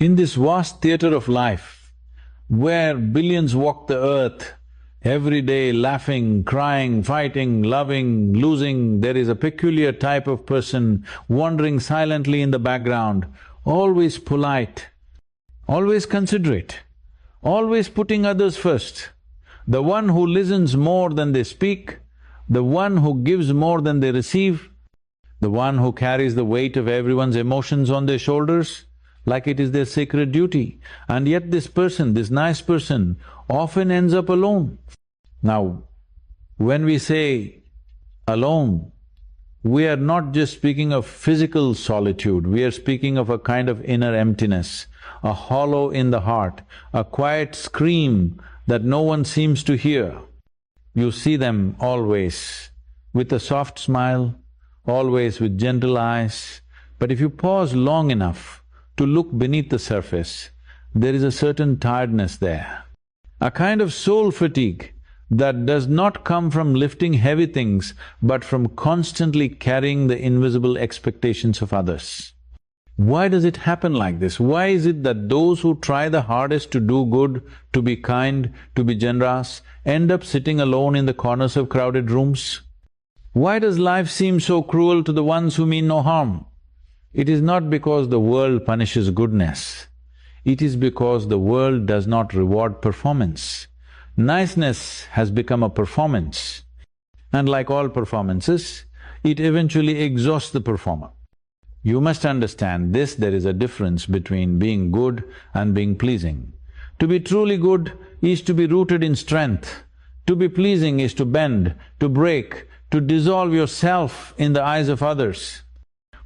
In this vast theatre of life, where billions walk the earth, every day laughing, crying, fighting, loving, losing, there is a peculiar type of person wandering silently in the background, always polite, always considerate, always putting others first. The one who listens more than they speak, the one who gives more than they receive, the one who carries the weight of everyone's emotions on their shoulders, like it is their sacred duty. And yet this person, this nice person, often ends up alone. Now, when we say alone, we are not just speaking of physical solitude, we are speaking of a kind of inner emptiness, a hollow in the heart, a quiet scream that no one seems to hear. You see them always with a soft smile, always with gentle eyes, but if you pause long enough to look beneath the surface, there is a certain tiredness there, a kind of soul fatigue that does not come from lifting heavy things, but from constantly carrying the invisible expectations of others. Why does it happen like this? Why is it that those who try the hardest to do good, to be kind, to be generous, end up sitting alone in the corners of crowded rooms? Why does life seem so cruel to the ones who mean no harm? It is not because the world punishes goodness, it is because the world does not reward performance. Niceness has become a performance, and like all performances, it eventually exhausts the performer. You must understand this, there is a difference between being good and being pleasing. To be truly good is to be rooted in strength. To be pleasing is to bend, to break, to dissolve yourself in the eyes of others.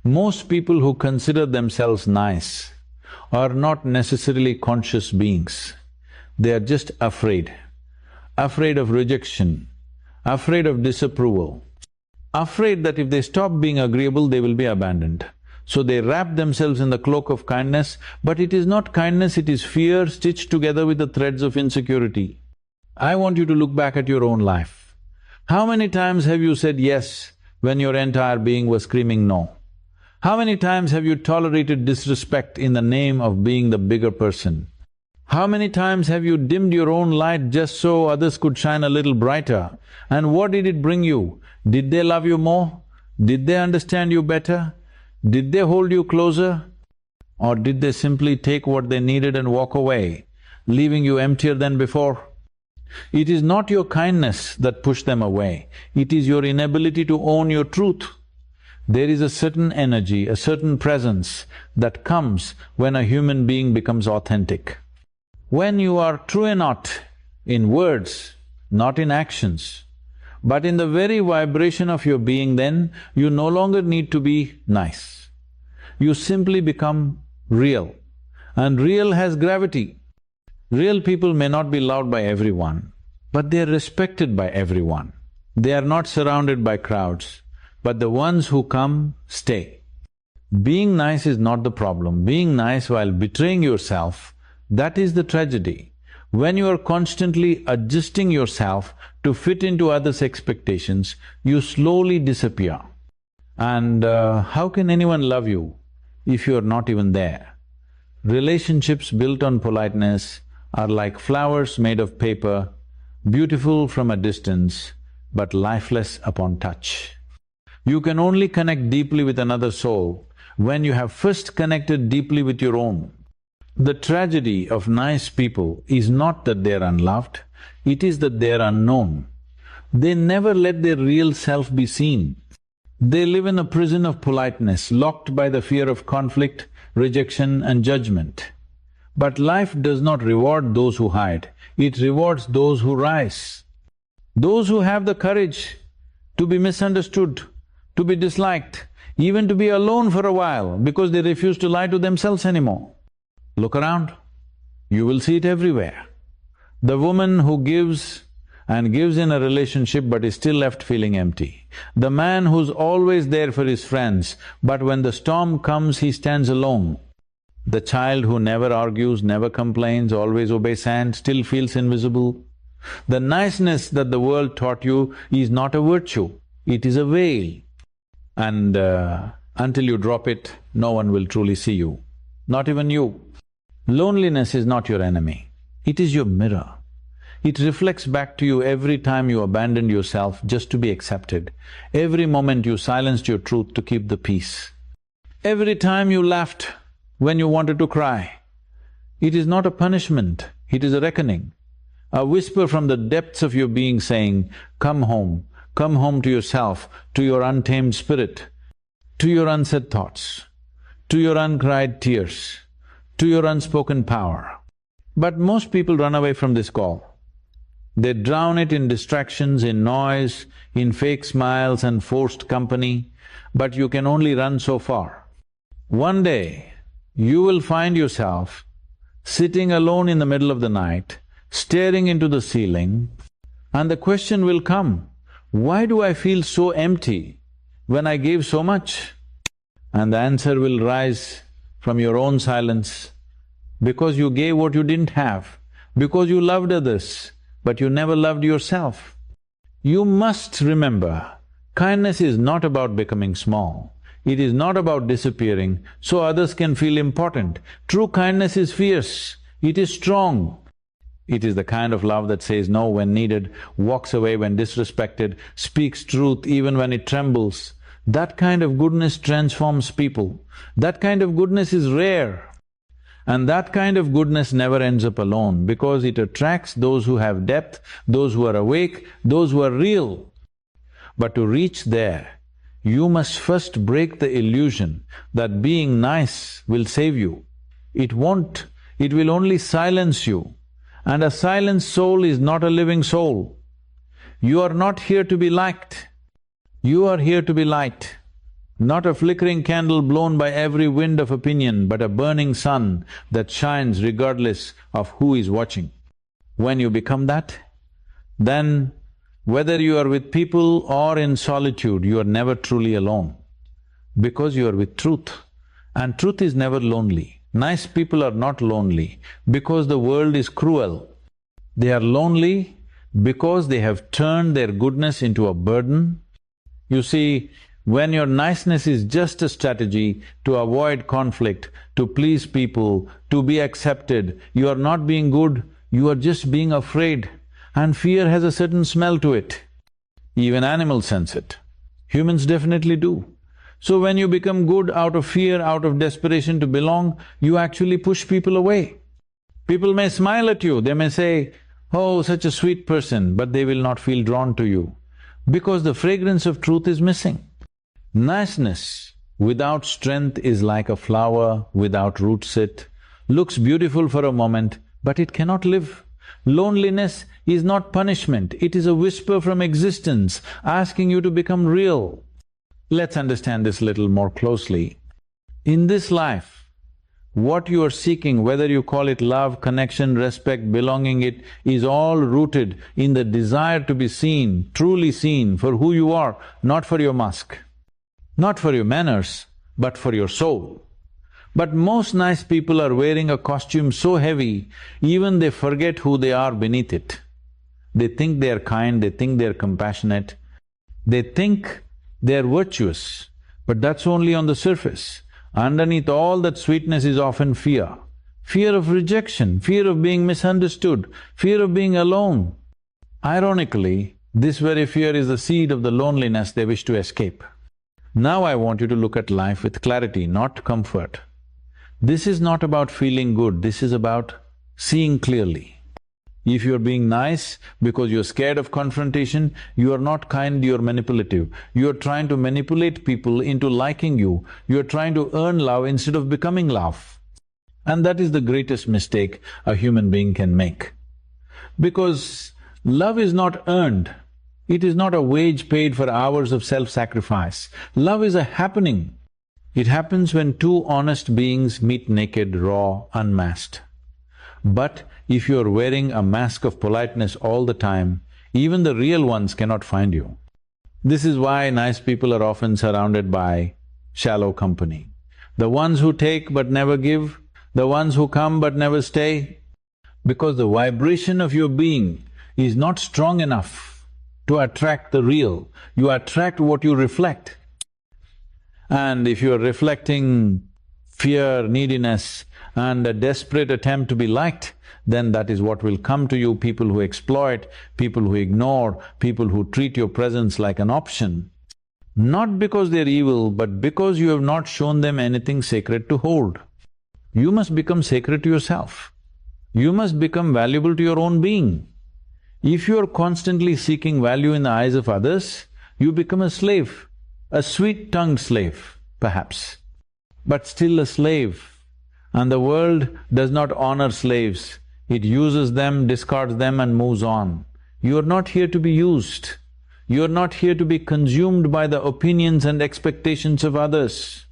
Most people who consider themselves nice are not necessarily conscious beings. They are just afraid of rejection, afraid of disapproval, afraid that if they stop being agreeable, they will be abandoned. So they wrap themselves in the cloak of kindness, but it is not kindness, it is fear stitched together with the threads of insecurity. I want you to look back at your own life. How many times have you said yes when your entire being was screaming no? How many times have you tolerated disrespect in the name of being the bigger person? How many times have you dimmed your own light just so others could shine a little brighter? And what did it bring you? Did they love you more? Did they understand you better? Did they hold you closer? Or did they simply take what they needed and walk away, leaving you emptier than before? It is not your kindness that pushed them away, it is your inability to own your truth. There is a certain energy, a certain presence that comes when a human being becomes authentic. When you are true and not in words, not in actions, but in the very vibration of your being, then you no longer need to be nice. You simply become real, and real has gravity. Real people may not be loved by everyone, but they are respected by everyone. They are not surrounded by crowds, but the ones who come, stay. Being nice is not the problem. Being nice while betraying yourself, that is the tragedy. When you are constantly adjusting yourself to fit into others' expectations, you slowly disappear. And how can anyone love you if you are not even there? Relationships built on politeness are like flowers made of paper, beautiful from a distance, but lifeless upon touch. You can only connect deeply with another soul when you have first connected deeply with your own. The tragedy of nice people is not that they are unloved, it is that they are unknown. They never let their real self be seen. They live in a prison of politeness, locked by the fear of conflict, rejection and judgment. But life does not reward those who hide, it rewards those who rise. Those who have the courage to be misunderstood, to be disliked, even to be alone for a while because they refuse to lie to themselves anymore. Look around, you will see it everywhere. The woman who gives and gives in a relationship but is still left feeling empty. The man who's always there for his friends, but when the storm comes, he stands alone. The child who never argues, never complains, always obeys and still feels invisible. The niceness that the world taught you is not a virtue, it is a veil. And until you drop it, no one will truly see you, not even you. Loneliness is not your enemy, it is your mirror. It reflects back to you every time you abandoned yourself just to be accepted, every moment you silenced your truth to keep the peace, every time you laughed when you wanted to cry. It is not a punishment, it is a reckoning, a whisper from the depths of your being saying, come home to yourself, to your untamed spirit, to your unsaid thoughts, to your uncried tears, to your unspoken power. But most people run away from this call. They drown it in distractions, in noise, in fake smiles and forced company, but you can only run so far. One day, you will find yourself sitting alone in the middle of the night, staring into the ceiling, and the question will come, why do I feel so empty when I gave so much? And the answer will rise from your own silence, because you gave what you didn't have, because you loved others, but you never loved yourself. You must remember, kindness is not about becoming small. It is not about disappearing so others can feel important. True kindness is fierce, it is strong. It is the kind of love that says no when needed, walks away when disrespected, speaks truth even when it trembles. That kind of goodness transforms people. That kind of goodness is rare. And that kind of goodness never ends up alone because it attracts those who have depth, those who are awake, those who are real. But to reach there, you must first break the illusion that being nice will save you. It won't, it will only silence you. And a silenced soul is not a living soul. You are not here to be liked, you are here to be light. Not a flickering candle blown by every wind of opinion, but a burning sun that shines regardless of who is watching. When you become that, then whether you are with people or in solitude, you are never truly alone, because you are with truth. And truth is never lonely. Nice people are not lonely because the world is cruel. They are lonely because they have turned their goodness into a burden. You see, when your niceness is just a strategy to avoid conflict, to please people, to be accepted, you are not being good, you are just being afraid. And fear has a certain smell to it. Even animals sense it. Humans definitely do. So when you become good out of fear, out of desperation to belong, you actually push people away. People may smile at you, they may say, oh, such a sweet person, but they will not feel drawn to you, because the fragrance of truth is missing. Niceness without strength is like a flower without roots. It looks beautiful for a moment, but it cannot live. Loneliness is not punishment, it is a whisper from existence asking you to become real. Let's understand this little more closely. In this life, what you are seeking, whether you call it love, connection, respect, belonging, it is all rooted in the desire to be seen, truly seen for who you are, not for your mask. Not for your manners, but for your soul. But most nice people are wearing a costume so heavy, even they forget who they are beneath it. They think they are kind, they think they are compassionate, they think they are virtuous, but that's only on the surface. Underneath all that sweetness is often fear. Fear of rejection, fear of being misunderstood, fear of being alone. Ironically, this very fear is the seed of the loneliness they wish to escape. Now I want you to look at life with clarity, not comfort. This is not about feeling good, this is about seeing clearly. If you're being nice because you're scared of confrontation, you are not kind, you're manipulative. You're trying to manipulate people into liking you, you're trying to earn love instead of becoming love. And that is the greatest mistake a human being can make. Because love is not earned. It is not a wage paid for hours of self-sacrifice. Love is a happening. It happens when two honest beings meet naked, raw, unmasked. But if you're wearing a mask of politeness all the time, even the real ones cannot find you. This is why nice people are often surrounded by shallow company. The ones who take but never give, the ones who come but never stay, because the vibration of your being is not strong enough to attract the real, you attract what you reflect. And if you're reflecting fear, neediness, and a desperate attempt to be liked, then that is what will come to you, people who exploit, people who ignore, people who treat your presence like an option. Not because they're evil, but because you have not shown them anything sacred to hold. You must become sacred to yourself. You must become valuable to your own being. If you are constantly seeking value in the eyes of others, you become a slave, a sweet-tongued slave, perhaps, but still a slave. And the world does not honor slaves. It uses them, discards them and moves on. You are not here to be used. You are not here to be consumed by the opinions and expectations of others.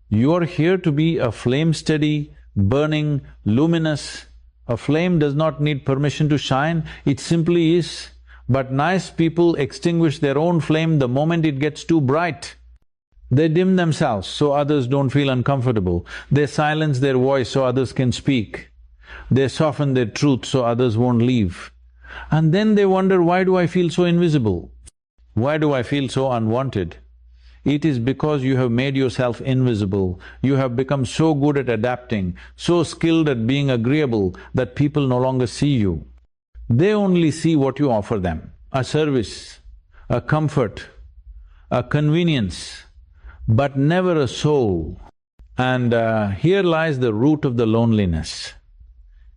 You are here to be a flame steady, burning, luminous. A flame does not need permission to shine, it simply is. But nice people extinguish their own flame the moment it gets too bright. They dim themselves so others don't feel uncomfortable. They silence their voice so others can speak. They soften their truth so others won't leave. And then they wonder, why do I feel so invisible? Why do I feel so unwanted? It is because you have made yourself invisible. You have become so good at adapting, so skilled at being agreeable that people no longer see you. They only see what you offer them, a service, a comfort, a convenience, but never a soul. And here lies the root of the loneliness.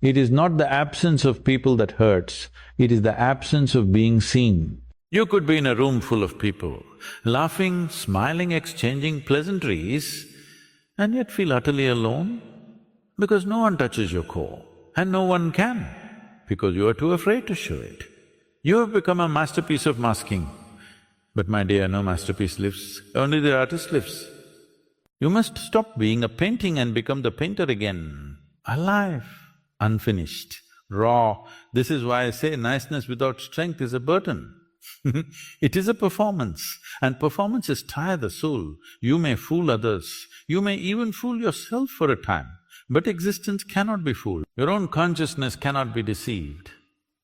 It is not the absence of people that hurts, it is the absence of being seen. You could be in a room full of people, laughing, smiling, exchanging pleasantries, and yet feel utterly alone because no one touches your core, and no one can, because you are too afraid to show it. You have become a masterpiece of masking. But my dear, no masterpiece lives, only the artist lives. You must stop being a painting and become the painter again, alive, unfinished, raw. This is why I say niceness without strength is a burden. It is a performance, and performances tire the soul. You may fool others, you may even fool yourself for a time, but existence cannot be fooled. Your own consciousness cannot be deceived.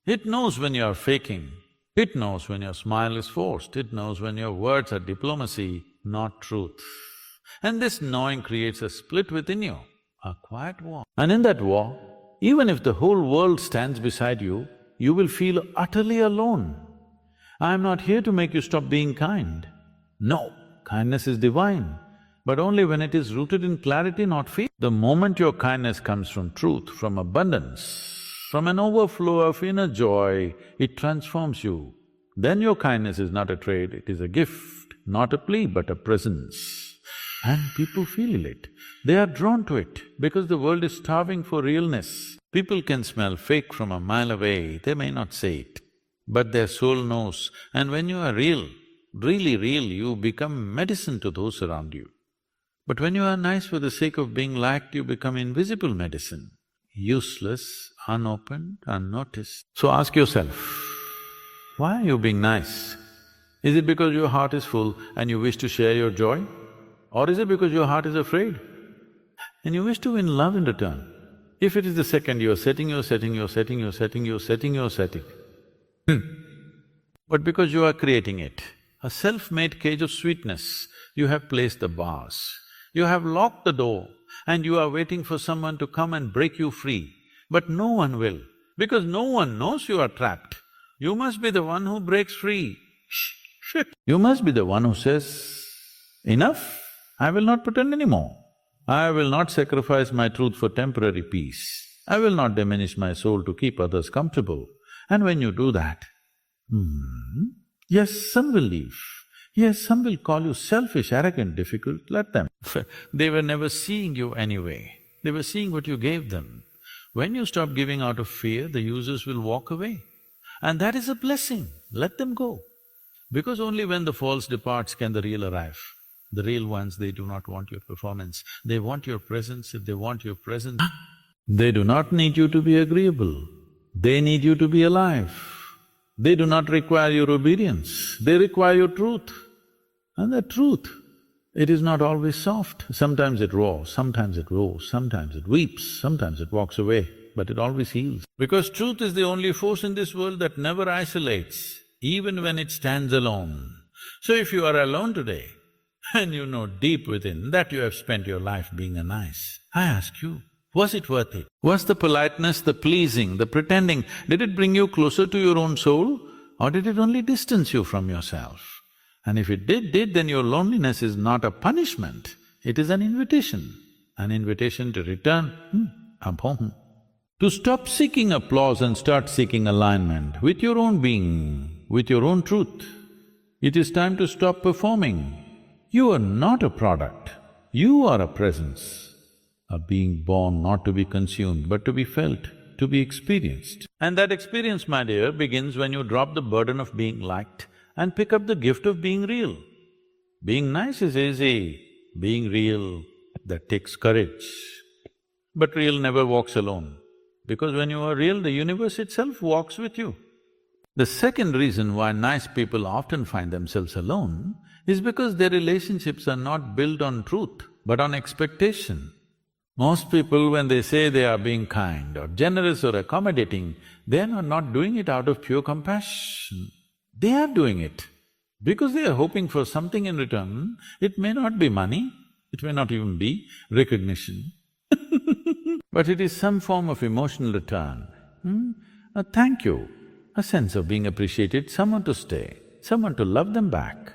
It knows when you are faking, it knows when your smile is forced, it knows when your words are diplomacy, not truth. And this knowing creates a split within you, a quiet war. And in that war, even if the whole world stands beside you, you will feel utterly alone. I am not here to make you stop being kind. No, kindness is divine, but only when it is rooted in clarity, not fear. The moment your kindness comes from truth, from abundance, from an overflow of inner joy, it transforms you. Then your kindness is not a trade, it is a gift, not a plea but a presence. And people feel it. They are drawn to it because the world is starving for realness. People can smell fake from a mile away, they may not say it, but their soul knows. And when you are real, really real, you become medicine to those around you. But when you are nice for the sake of being liked, you become invisible medicine, useless, unopened, unnoticed. So ask yourself, why are you being nice? Is it because your heart is full and you wish to share your joy? Or is it because your heart is afraid and you wish to win love in return? If it is the second, you're setting. But because you are creating it, a self-made cage of sweetness, you have placed the bars. You have locked the door and you are waiting for someone to come and break you free. But no one will, because no one knows you are trapped. You must be the one who breaks free. Shit! You must be the one who says, enough, I will not pretend anymore. I will not sacrifice my truth for temporary peace. I will not diminish my soul to keep others comfortable. And when you do that, yes, some will leave. Yes, some will call you selfish, arrogant, difficult, let them. They were never seeing you anyway, they were seeing what you gave them. When you stop giving out of fear, the users will walk away. And that is a blessing, let them go. Because only when the false departs can the real arrive. The real ones, they do not want your performance, they want your presence. If they want your presence, they do not need you to be agreeable, they need you to be alive. They do not require your obedience, they require your truth. And that truth, it is not always soft. Sometimes it roars, sometimes it roars, sometimes it weeps, sometimes it walks away, but it always heals. Because truth is the only force in this world that never isolates, even when it stands alone. So if you are alone today, and you know deep within that you have spent your life being a nice, I ask you, Was it worth it? Was the politeness, the pleasing, the pretending, did it bring you closer to your own soul, or did it only distance you from yourself? And if it did, then your loneliness is not a punishment, it is an invitation to return, up home. To stop seeking applause and start seeking alignment with your own being, with your own truth. It is time to stop performing. You are not a product, you are a presence, a being born not to be consumed but to be felt, to be experienced. And that experience, my dear, begins when you drop the burden of being liked and pick up the gift of being real. Being nice is easy, being real, that takes courage. But real never walks alone, because when you are real, the universe itself walks with you. The second reason why nice people often find themselves alone is because their relationships are not built on truth, but on expectation. Most people, when they say they are being kind or generous or accommodating, they are not doing it out of pure compassion. They are doing it because they are hoping for something in return. It may not be money, it may not even be recognition, but it is some form of emotional return. A thank you, a sense of being appreciated, someone to stay, someone to love them back.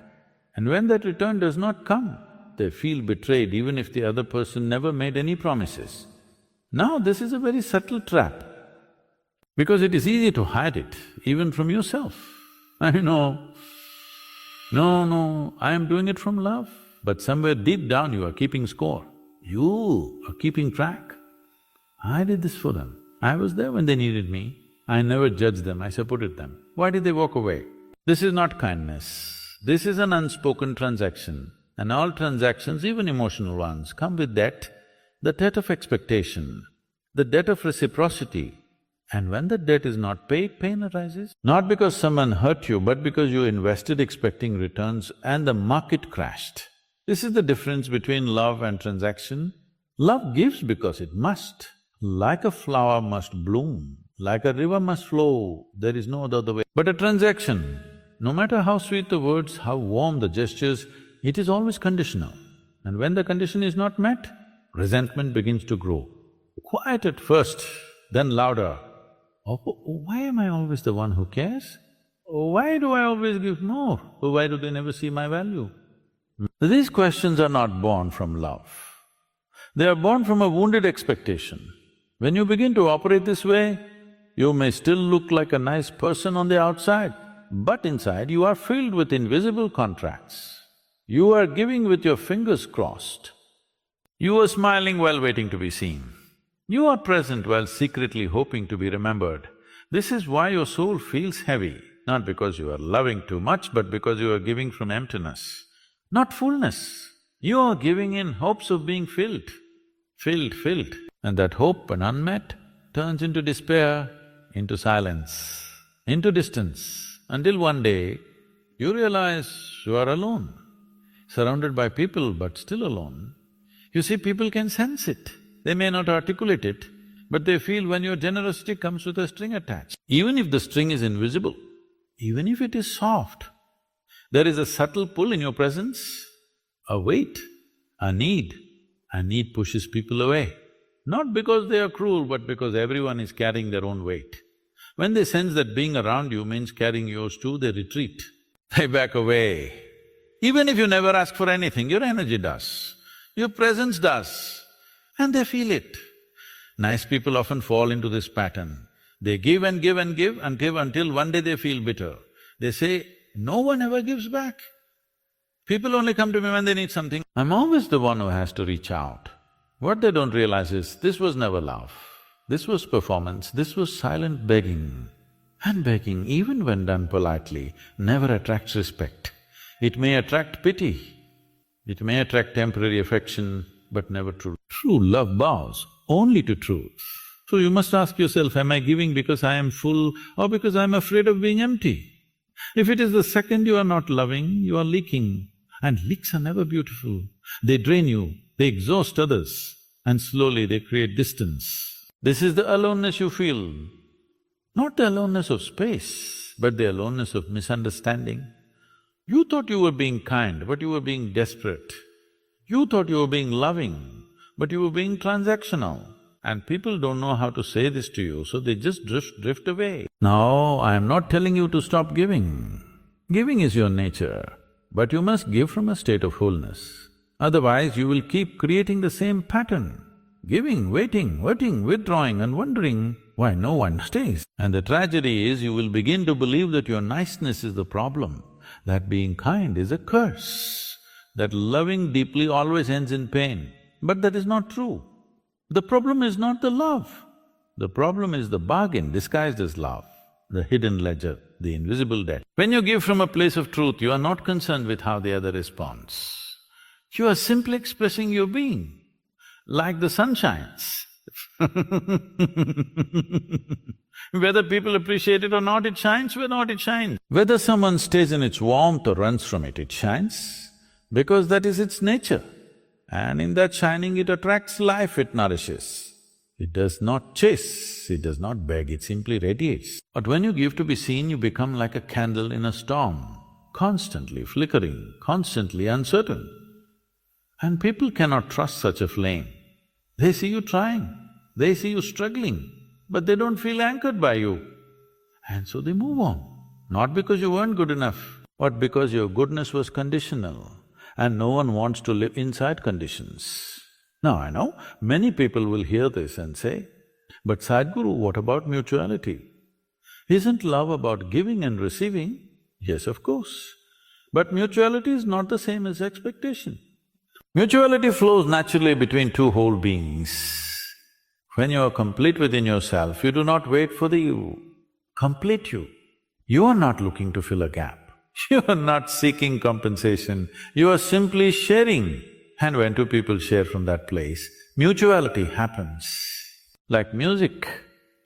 And when that return does not come, they feel betrayed even if the other person never made any promises. Now this is a very subtle trap, because it is easy to hide it, even from yourself. I know, no, I am doing it from love, but somewhere deep down you are keeping score. You are keeping track. I did this for them. I was there when they needed me. I never judged them, I supported them. Why did they walk away? This is not kindness. This is an unspoken transaction. And all transactions, even emotional ones, come with debt, the debt of expectation, the debt of reciprocity. And when the debt is not paid, pain arises. Not because someone hurt you, but because you invested expecting returns and the market crashed. This is the difference between love and transaction. Love gives because it must. Like a flower must bloom, like a river must flow, there is no other way. But a transaction, no matter how sweet the words, how warm the gestures, it is always conditional. And when the condition is not met, resentment begins to grow. Quiet at first, then louder. Oh, why am I always the one who cares? Why do I always give more? Why do they never see my value? These questions are not born from love. They are born from a wounded expectation. When you begin to operate this way, you may still look like a nice person on the outside, but inside you are filled with invisible contracts. You are giving with your fingers crossed. You are smiling while waiting to be seen. You are present while secretly hoping to be remembered. This is why your soul feels heavy, not because you are loving too much, but because you are giving from emptiness, not fullness. You are giving in hopes of being filled. And that hope, when unmet, turns into despair, into silence, into distance, until one day you realize you are alone, surrounded by people but still alone. You see, people can sense it. They may not articulate it, but they feel when your generosity comes with a string attached. Even if the string is invisible, even if it is soft, there is a subtle pull in your presence, a weight, a need. A need pushes people away, not because they are cruel, but because everyone is carrying their own weight. When they sense that being around you means carrying yours too, they retreat, they back away. Even if you never ask for anything, your energy does, your presence does, and they feel it. Nice people often fall into this pattern. They give and give and give and give until one day they feel bitter. They say, no one ever gives back. People only come to me when they need something. I'm always the one who has to reach out. What they don't realize is, this was never love. This was performance, this was silent begging. And begging, even when done politely, never attracts respect. It may attract pity, it may attract temporary affection, but never truth. True love bows only to truth. So you must ask yourself, am I giving because I am full or because I'm afraid of being empty? If it is the second, you are not loving, you are leaking. And leaks are never beautiful. They drain you, they exhaust others, and slowly they create distance. This is the aloneness you feel, not the aloneness of space, but the aloneness of misunderstanding. You thought you were being kind, but you were being desperate. You thought you were being loving, but you were being transactional. And people don't know how to say this to you, so they just drift away. No, I am not telling you to stop giving. Giving is your nature, but you must give from a state of wholeness. Otherwise, you will keep creating the same pattern. Giving, waiting, withdrawing and wondering why no one stays. And the tragedy is you will begin to believe that your niceness is the problem, that being kind is a curse, that loving deeply always ends in pain. But that is not true. The problem is not the love. The problem is the bargain disguised as love, the hidden ledger, the invisible debt. When you give from a place of truth, you are not concerned with how the other responds. You are simply expressing your being, like the sun shines. Whether people appreciate it or not, it shines, whether not it shines. Whether someone stays in its warmth or runs from it, it shines, because that is its nature. And in that shining, it attracts life, it nourishes. It does not chase, it does not beg, it simply radiates. But when you give to be seen, you become like a candle in a storm, constantly flickering, constantly uncertain. And people cannot trust such a flame. They see you trying, they see you struggling, but they don't feel anchored by you. And so they move on, not because you weren't good enough, but because your goodness was conditional. And no one wants to live inside conditions. Now I know, many people will hear this and say, but Sadhguru, what about mutuality? Isn't love about giving and receiving? Yes, of course. But mutuality is not the same as expectation. Mutuality flows naturally between two whole beings. When you are complete within yourself, you do not wait for the complete you. You are not looking to fill a gap. You are not seeking compensation, you are simply sharing. And when two people share from that place, mutuality happens. Like music,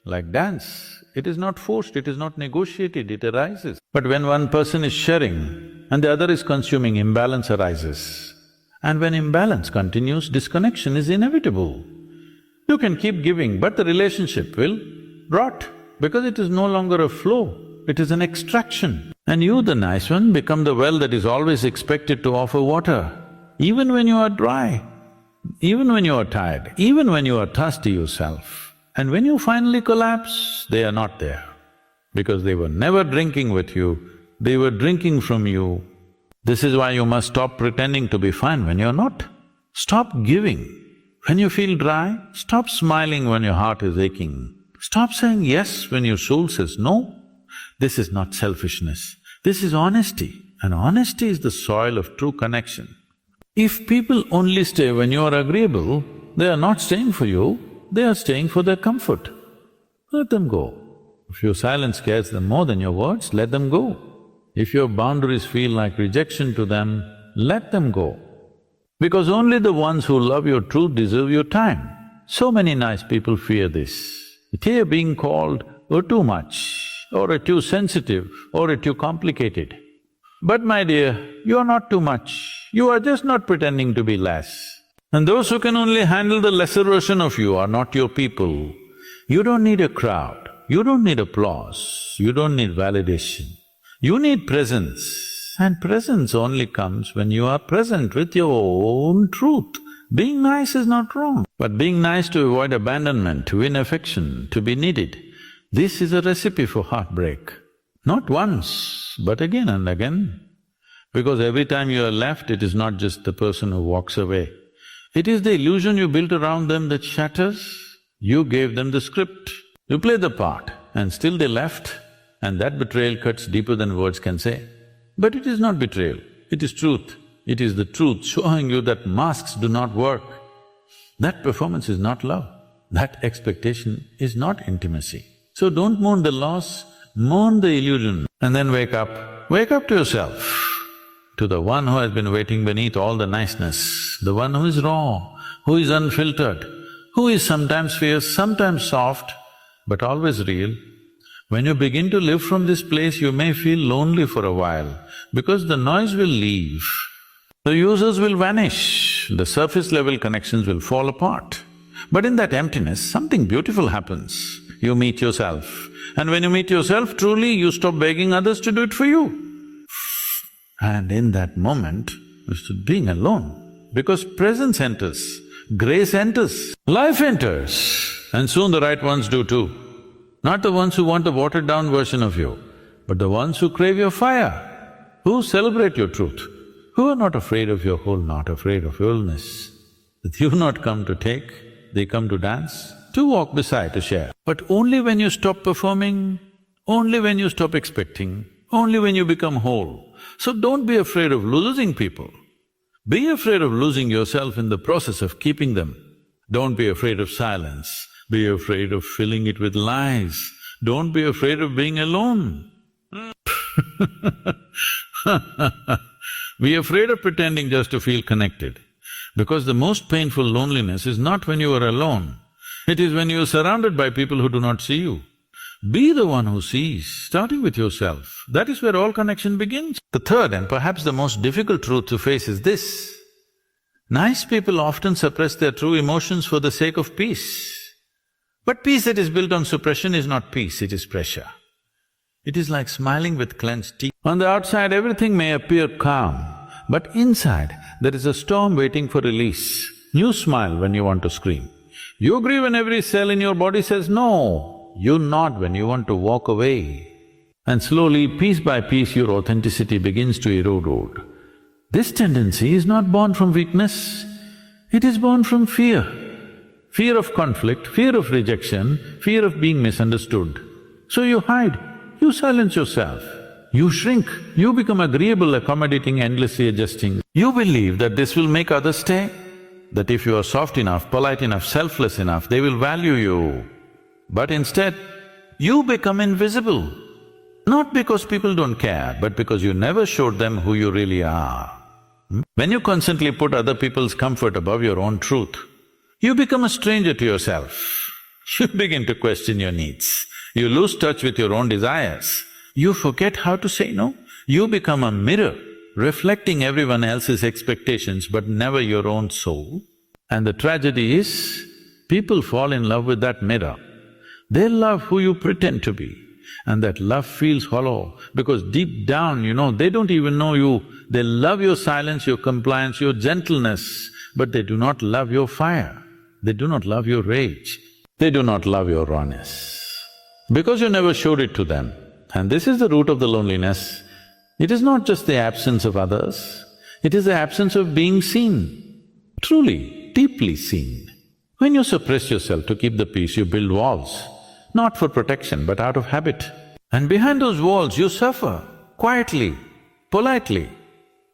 like dance, it is not forced, it is not negotiated, it arises. But when one person is sharing and the other is consuming, imbalance arises. And when imbalance continues, disconnection is inevitable. You can keep giving, but the relationship will rot, because it is no longer a flow, it is an extraction. And you, the nice one, become the well that is always expected to offer water, even when you are dry, even when you are tired, even when you are thirsty yourself. And when you finally collapse, they are not there, because they were never drinking with you, they were drinking from you. This is why you must stop pretending to be fine when you're not. Stop giving. When you feel dry, stop smiling when your heart is aching. Stop saying yes when your soul says no. This is not selfishness, this is honesty, and honesty is the soil of true connection. If people only stay when you are agreeable, they are not staying for you, they are staying for their comfort. Let them go. If your silence scares them more than your words, let them go. If your boundaries feel like rejection to them, let them go. Because only the ones who love your truth deserve your time. So many nice people fear this. They are being called too much, or too sensitive, or too complicated. But my dear, you are not too much, you are just not pretending to be less. And those who can only handle the lesser version of you are not your people. You don't need a crowd, you don't need applause, you don't need validation. You need presence, and presence only comes when you are present with your own truth. Being nice is not wrong, but being nice to avoid abandonment, to win affection, to be needed, this is a recipe for heartbreak. Not once, but again and again. Because every time you are left, it is not just the person who walks away. It is the illusion you built around them that shatters. You gave them the script, you played the part, and still they left, and that betrayal cuts deeper than words can say. But it is not betrayal, it is truth. It is the truth showing you that masks do not work. That performance is not love, that expectation is not intimacy. So don't mourn the loss, mourn the illusion, and then wake up. Wake up to yourself, to the one who has been waiting beneath all the niceness, the one who is raw, who is unfiltered, who is sometimes fierce, sometimes soft, but always real. When you begin to live from this place, you may feel lonely for a while, because the noise will leave, the users will vanish, the surface level connections will fall apart. But in that emptiness, something beautiful happens. You meet yourself, and when you meet yourself truly, you stop begging others to do it for you. And in that moment, it's being alone, because presence enters, grace enters, life enters. and soon the right ones do too. Not the ones who want a watered-down version of you, but the ones who crave your fire, who celebrate your truth, who are not afraid of your whole, not afraid of wholeness. That you've not come to take, they come to dance, to walk beside, to share. But only when you stop performing, only when you stop expecting, only when you become whole. So don't be afraid of losing people. Be afraid of losing yourself in the process of keeping them. Don't be afraid of silence. Be afraid of filling it with lies. Don't be afraid of being alone. Be afraid of pretending just to feel connected. Because the most painful loneliness is not when you are alone, it is when you are surrounded by people who do not see you. Be the one who sees, starting with yourself. That is where all connection begins. The third and perhaps the most difficult truth to face is this: nice people often suppress their true emotions for the sake of peace. But peace that is built on suppression is not peace, it is pressure. It is like smiling with clenched teeth. On the outside, everything may appear calm, but inside, there is a storm waiting for release. You smile when you want to scream. You agree when every cell in your body says no. You nod when you want to walk away. And slowly, piece by piece, your authenticity begins to erode. This tendency is not born from weakness, it is born from fear. Fear of conflict, fear of rejection, fear of being misunderstood. So you hide, you silence yourself, you shrink, you become agreeable, accommodating, endlessly adjusting. You believe that this will make others stay, that if you are soft enough, polite enough, selfless enough, they will value you. But instead, you become invisible. Not because people don't care, but because you never showed them who you really are. When you constantly put other people's comfort above your own truth, you become a stranger to yourself. You begin to question your needs. You lose touch with your own desires. You forget how to say no. You become a mirror, reflecting everyone else's expectations but never your own soul. And the tragedy is, people fall in love with that mirror. They love who you pretend to be, and that love feels hollow because deep down, they don't even know you. They love your silence, your compliance, your gentleness, but they do not love your fire. They do not love your rage. They do not love your rawness. Because you never showed it to them. And this is the root of the loneliness. It is not just the absence of others, it is the absence of being seen, truly, deeply seen. When you suppress yourself to keep the peace, you build walls, not for protection but out of habit. And behind those walls you suffer, quietly, politely,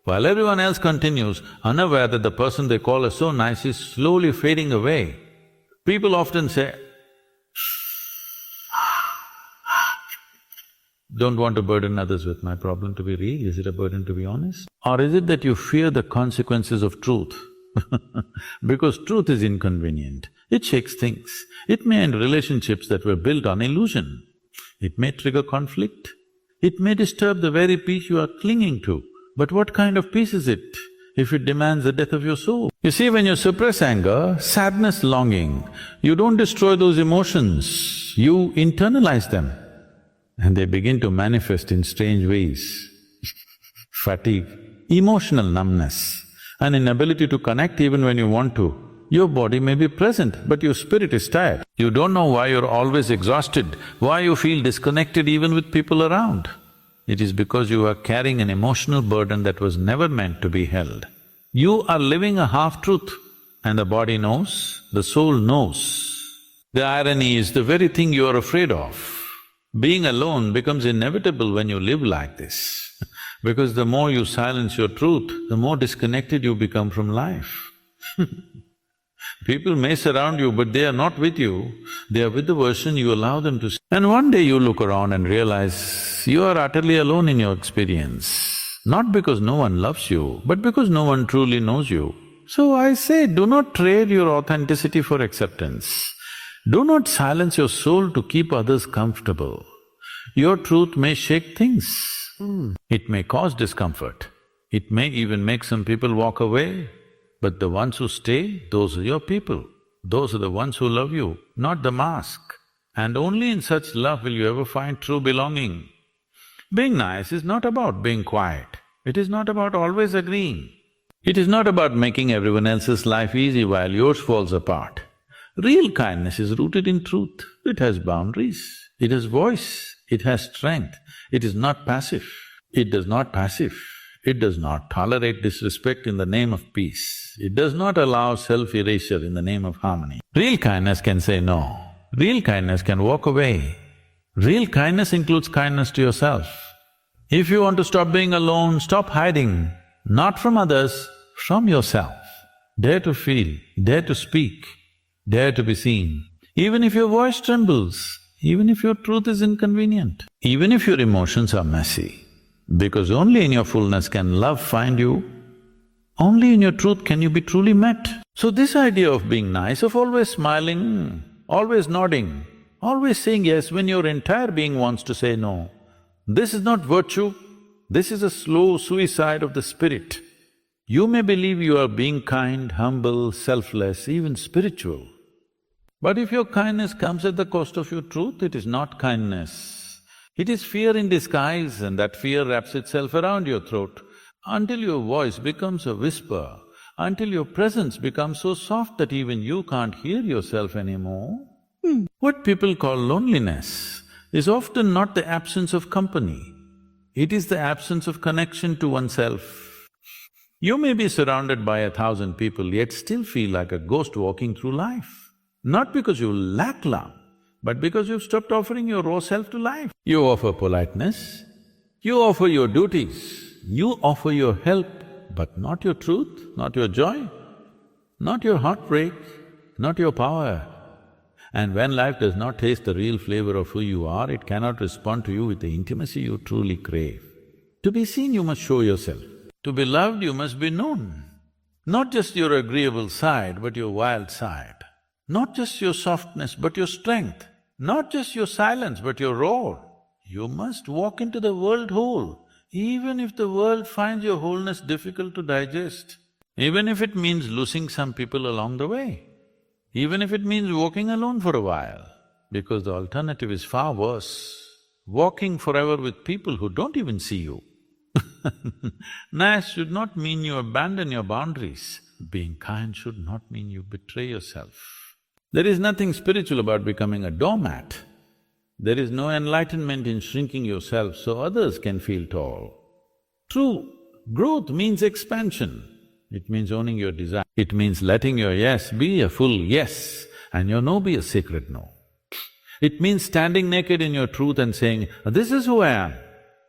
while everyone else continues, unaware that the person they call as so nice is slowly fading away. People often say, don't want to burden others with my problem to be real. Is it a burden to be honest? Or is it that you fear the consequences of truth? Because truth is inconvenient, it shakes things. It may end relationships that were built on illusion. It may trigger conflict. It may disturb the very peace you are clinging to. But what kind of peace is it if it demands the death of your soul? You see, when you suppress anger, sadness, longing, you don't destroy those emotions, you internalize them. And they begin to manifest in strange ways. Fatigue, emotional numbness, an inability to connect even when you want to. Your body may be present, but your spirit is tired. You don't know why you're always exhausted, why you feel disconnected even with people around. It is because you are carrying an emotional burden that was never meant to be held. You are living a half-truth, and the body knows, the soul knows. The irony is the very thing you are afraid of. Being alone becomes inevitable when you live like this, because the more you silence your truth, the more disconnected you become from life. People may surround you, but they are not with you, they are with the version you allow them to see. And one day you look around and realize you are utterly alone in your experience, not because no one loves you, but because no one truly knows you. So I say, do not trade your authenticity for acceptance. Do not silence your soul to keep others comfortable. Your truth may shake things. It may cause discomfort. It may even make some people walk away. But the ones who stay, those are your people. Those are the ones who love you, not the mask. And only in such love will you ever find true belonging. Being nice is not about being quiet. It is not about always agreeing. It is not about making everyone else's life easy while yours falls apart. Real kindness is rooted in truth. It has boundaries, it has voice, it has strength. It is not passive. It does not passive. It does not tolerate disrespect in the name of peace. It does not allow self-erasure in the name of harmony. Real kindness can say no. Real kindness can walk away. Real kindness includes kindness to yourself. If you want to stop being alone, stop hiding, not from others, from yourself. Dare to feel, dare to speak, dare to be seen. Even if your voice trembles, even if your truth is inconvenient, even if your emotions are messy, because only in your fullness can love find you, only in your truth can you be truly met. So this idea of being nice, of always smiling, always nodding, always saying yes when your entire being wants to say no, this is not virtue, this is a slow suicide of the spirit. You may believe you are being kind, humble, selfless, even spiritual. But if your kindness comes at the cost of your truth, it is not kindness. It is fear in disguise, and that fear wraps itself around your throat. Until your voice becomes a whisper, until your presence becomes so soft that even you can't hear yourself anymore. What people call loneliness is often not the absence of company, it is the absence of connection to oneself. You may be surrounded by 1,000 people, yet still feel like a ghost walking through life. Not because you lack love, but because you've stopped offering your raw self to life. You offer politeness, you offer your duties, you offer your help, but not your truth, not your joy, not your heartbreak, not your power. And when life does not taste the real flavor of who you are, it cannot respond to you with the intimacy you truly crave. To be seen, you must show yourself. To be loved, you must be known. Not just your agreeable side, but your wild side. Not just your softness, but your strength. Not just your silence, but your roar. You must walk into the world whole, even if the world finds your wholeness difficult to digest. Even if it means losing some people along the way. Even if it means walking alone for a while, because the alternative is far worse. Walking forever with people who don't even see you. Nice should not mean you abandon your boundaries. Being kind should not mean you betray yourself. There is nothing spiritual about becoming a doormat. There is no enlightenment in shrinking yourself so others can feel tall. True growth means expansion. It means owning your desire. It means letting your yes be a full yes and your no be a sacred no. It means standing naked in your truth and saying, this is who I am.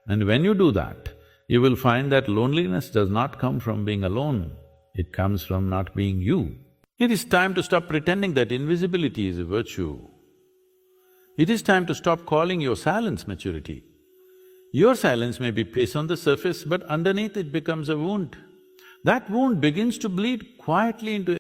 And when you do that, you will find that loneliness does not come from being alone, it comes from not being you. It is time to stop pretending that invisibility is a virtue. It is time to stop calling your silence maturity. Your silence may be peace on the surface, but underneath it becomes a wound. That wound begins to bleed quietly into